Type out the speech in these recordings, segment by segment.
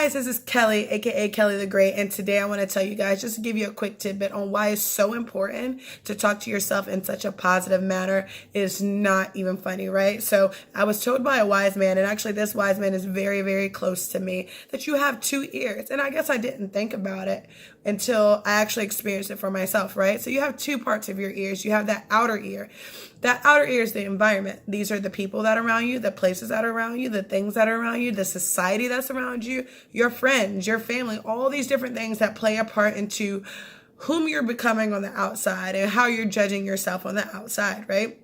guys, this is Kelley, aka Kelley the Great, and today I want to tell you guys, just to give you a quick tidbit on why it's so important to talk to yourself in such a positive manner. It's not even funny, right? So I was told by a wise man, and actually this wise man is very, very close to me, that you have two ears. And I guess I didn't think about it until I actually experienced it for myself, right? So you have two parts of your ears. You have that outer ear. That outer ear is the environment. These are the people that are around you, the places that are around you, the things that are around you, the society that's around you, your friends, your family, all these different things that play a part into whom you're becoming on the outside and how you're judging yourself on the outside, right?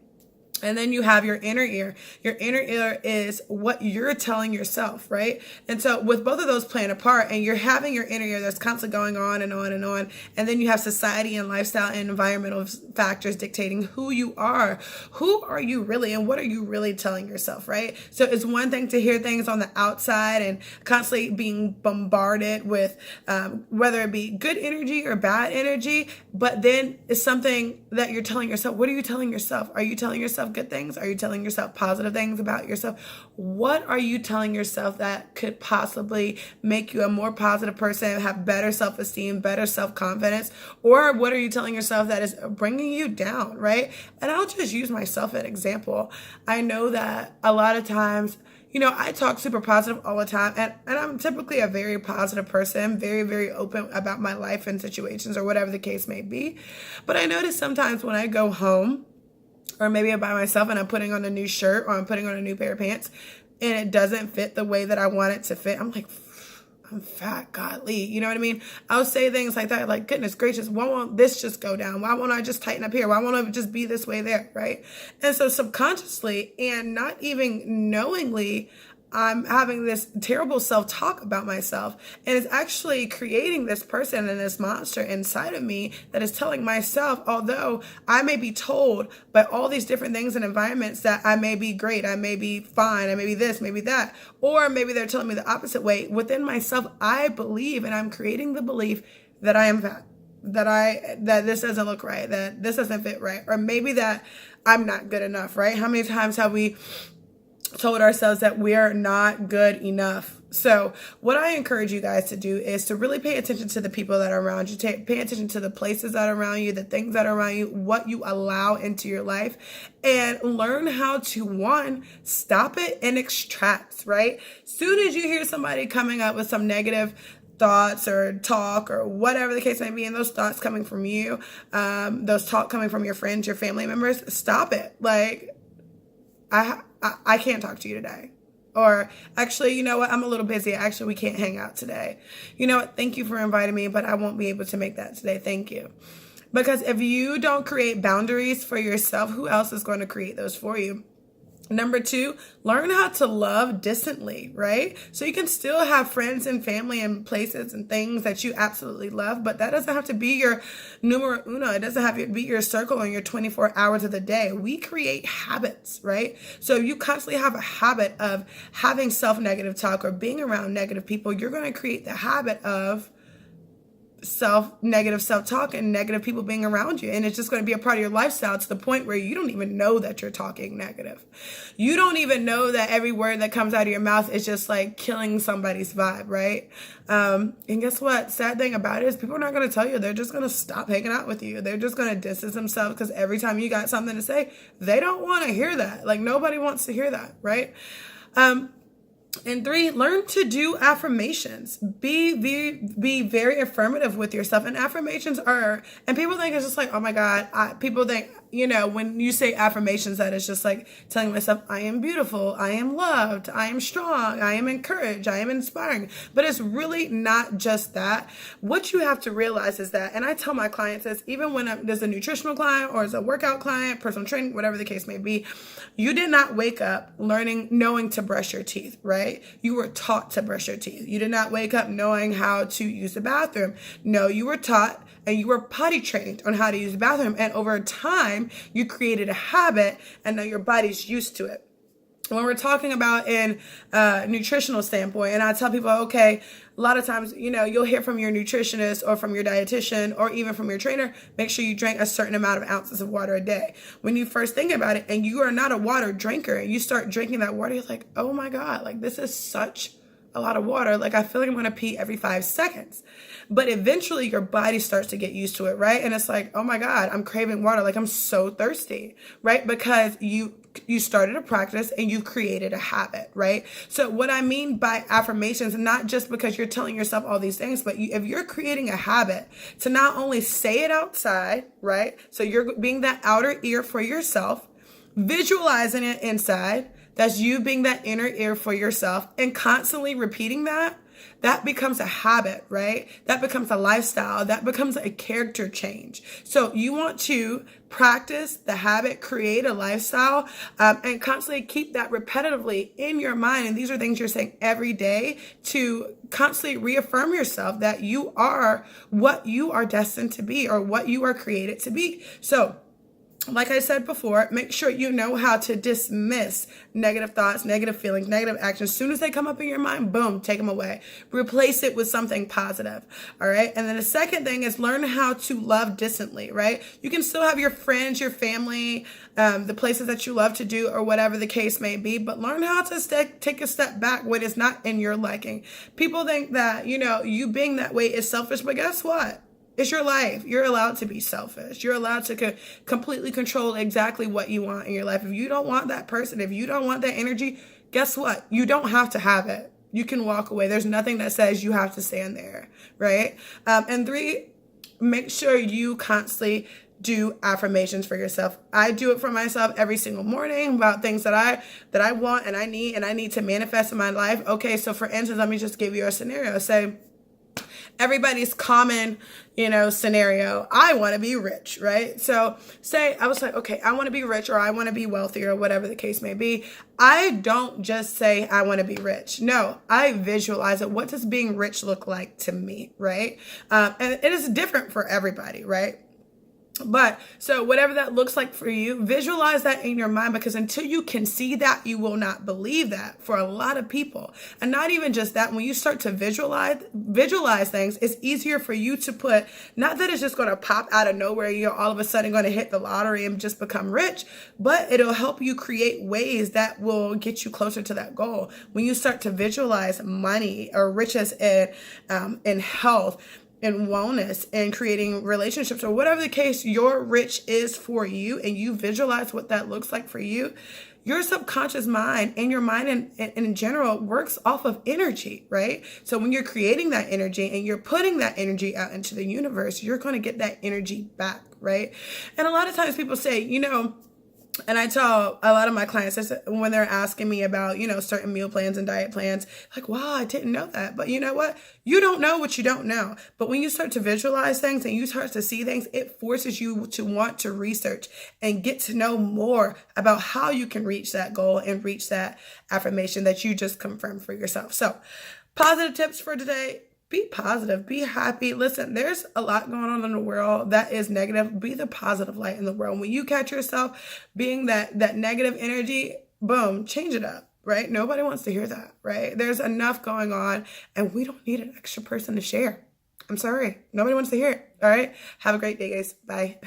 And then you have your inner ear. Your inner ear is what you're telling yourself, right? And so with both of those playing a part, and you're having your inner ear that's constantly going on and on and on, and then you have society and lifestyle and environmental factors dictating who you are. Who are you really, and what are you really telling yourself, right? So it's one thing to hear things on the outside and constantly being bombarded with whether it be good energy or bad energy, but then it's something that you're telling yourself. What are you telling yourself? Are you telling yourself good things? Are you telling yourself positive things about yourself? What are you telling yourself that could possibly make you a more positive person, have better self-esteem, better self-confidence? Or what are you telling yourself that is bringing you down, right? And I'll just use myself as an example. I know that a lot of times, I talk super positive all the time, and I'm typically a very positive person, very, very open about my life and situations or whatever the case may be. But I notice sometimes when I go home, or maybe I'm by myself and I'm putting on a new shirt or I'm putting on a new pair of pants and it doesn't fit the way that I want it to fit, I'm like, I'm fat, godly. You know what I mean? I'll say things like that, like, goodness gracious, why won't this just go down? Why won't I just tighten up here? Why won't I just be this way there, right? And so subconsciously and not even knowingly, I'm having this terrible self-talk about myself, and it's actually creating this person and this monster inside of me that is telling myself, although I may be told by all these different things and environments that I may be great, I may be fine, I may be this, maybe that, or maybe they're telling me the opposite way. Within myself, I believe, and I'm creating the belief that I am fat, that this doesn't look right, that this doesn't fit right, or maybe that I'm not good enough, right? How many times have we told ourselves that we're not good enough? So what I encourage you guys to do is to really pay attention to the people that are around you, pay attention to the places that are around you, the things that are around you, what you allow into your life, and learn how to, one, stop it and extract, right? Soon as you hear somebody coming up with some negative thoughts or talk or whatever the case may be, and those thoughts coming from you, those talk coming from your friends, your family members, stop it. Like, I can't talk to you today. Or actually, you know what? I'm a little busy. Actually, we can't hang out today. You know what? Thank you for inviting me, but I won't be able to make that today. Thank you. Because if you don't create boundaries for yourself, who else is going to create those for you? Number two, learn how to love distantly, right? So you can still have friends and family and places and things that you absolutely love, but that doesn't have to be your numero uno. It doesn't have to be your circle in your 24 hours of the day. We create habits, right? So if you constantly have a habit of having self-negative talk or being around negative people, you're going to create the habit of negative self-talk and negative people being around you. And it's just going to be a part of your lifestyle to the point where you don't even know that you're talking negative. You don't even know that every word that comes out of your mouth is just like killing somebody's vibe, right? And guess what? Sad thing about it is people are not going to tell you. They're just going to stop hanging out with you. They're just going to distance themselves because every time you got something to say, they don't want to hear that. Like, nobody wants to hear that, right? And three, learn to do affirmations. Be very affirmative with yourself. And affirmations are, and people think it's just like, oh my God, people think, when you say affirmations, that is just like telling myself, I am beautiful, I am loved, I am strong, I am encouraged, I am inspiring. But it's really not just that. What you have to realize is that, and I tell my clients this, even when there's a nutritional client or as a workout client, personal training, whatever the case may be, you did not wake up knowing to brush your teeth, right? You were taught to brush your teeth. You did not wake up knowing how to use the bathroom. No, you were taught and you were potty trained on how to use the bathroom. And over time, you created a habit and now your body's used to it. When we're talking about in a nutritional standpoint, and I tell people, okay, a lot of times, you'll hear from your nutritionist or from your dietitian or even from your trainer, make sure you drink a certain amount of ounces of water a day. When you first think about it and you are not a water drinker and you start drinking that water, you're like, oh my God, like this is such a lot of water. Like, I feel like I'm going to pee every 5 seconds. But eventually your body starts to get used to it, right? And it's like, oh my God, I'm craving water. Like, I'm so thirsty, right? Because you started a practice and you created a habit, right? So what I mean by affirmations, not just because you're telling yourself all these things, but if you're creating a habit to not only say it outside, right? So you're being that outer ear for yourself, visualizing it inside. That's you being that inner ear for yourself and constantly repeating that. That becomes a habit, right? That becomes a lifestyle. That becomes a character change. So you want to practice the habit, create a lifestyle, and constantly keep that repetitively in your mind. And these are things you're saying every day to constantly reaffirm yourself that you are what you are destined to be or what you are created to be. So like I said before, make sure you know how to dismiss negative thoughts, negative feelings, negative actions. As soon as they come up in your mind, boom, take them away. Replace it with something positive, all right? And then the second thing is learn how to love distantly, right? You can still have your friends, your family, the places that you love to do or whatever the case may be, but learn how to take a step back when it's not in your liking. People think that, you being that way is selfish, but guess what? It's your life. You're allowed to be selfish. You're allowed to completely control exactly what you want in your life. If you don't want that person, if you don't want that energy, guess what? You don't have to have it. You can walk away. There's nothing that says you have to stand there, right? And 3, make sure you constantly do affirmations for yourself. I do it for myself every single morning about things that I want and I need to manifest in my life. Okay, so for instance, let me just give you a scenario. Say, everybody's common, scenario. I want to be rich, right? So say I was like, okay, I want to be rich or I want to be wealthy or whatever the case may be. I don't just say I want to be rich. No, I visualize it. What does being rich look like to me, right? And it is different for everybody, right? But so whatever that looks like for you, visualize that in your mind, because until you can see that, you will not believe that for a lot of people. And not even just that, when you start to visualize things, it's easier for you to put, not that it's just going to pop out of nowhere, you're all of a sudden going to hit the lottery and just become rich, but it'll help you create ways that will get you closer to that goal. When you start to visualize money or riches in health, and wellness and creating relationships or whatever the case your rich is for you, and you visualize what that looks like for you, your subconscious mind and your mind in general works off of energy, right? So when you're creating that energy and you're putting that energy out into the universe, you're going to get that energy back, right? And a lot of times people say, and I tell a lot of my clients when they're asking me about, certain meal plans and diet plans, like, wow, I didn't know that. But you know what? You don't know what you don't know. But when you start to visualize things and you start to see things, it forces you to want to research and get to know more about how you can reach that goal and reach that affirmation that you just confirmed for yourself. So, positive tips for today. Be positive, be happy. Listen, there's a lot going on in the world that is negative. Be the positive light in the world. When you catch yourself being that negative energy, boom, change it up, right? Nobody wants to hear that, right? There's enough going on and we don't need an extra person to share. I'm sorry. Nobody wants to hear it. All right. Have a great day, guys. Bye.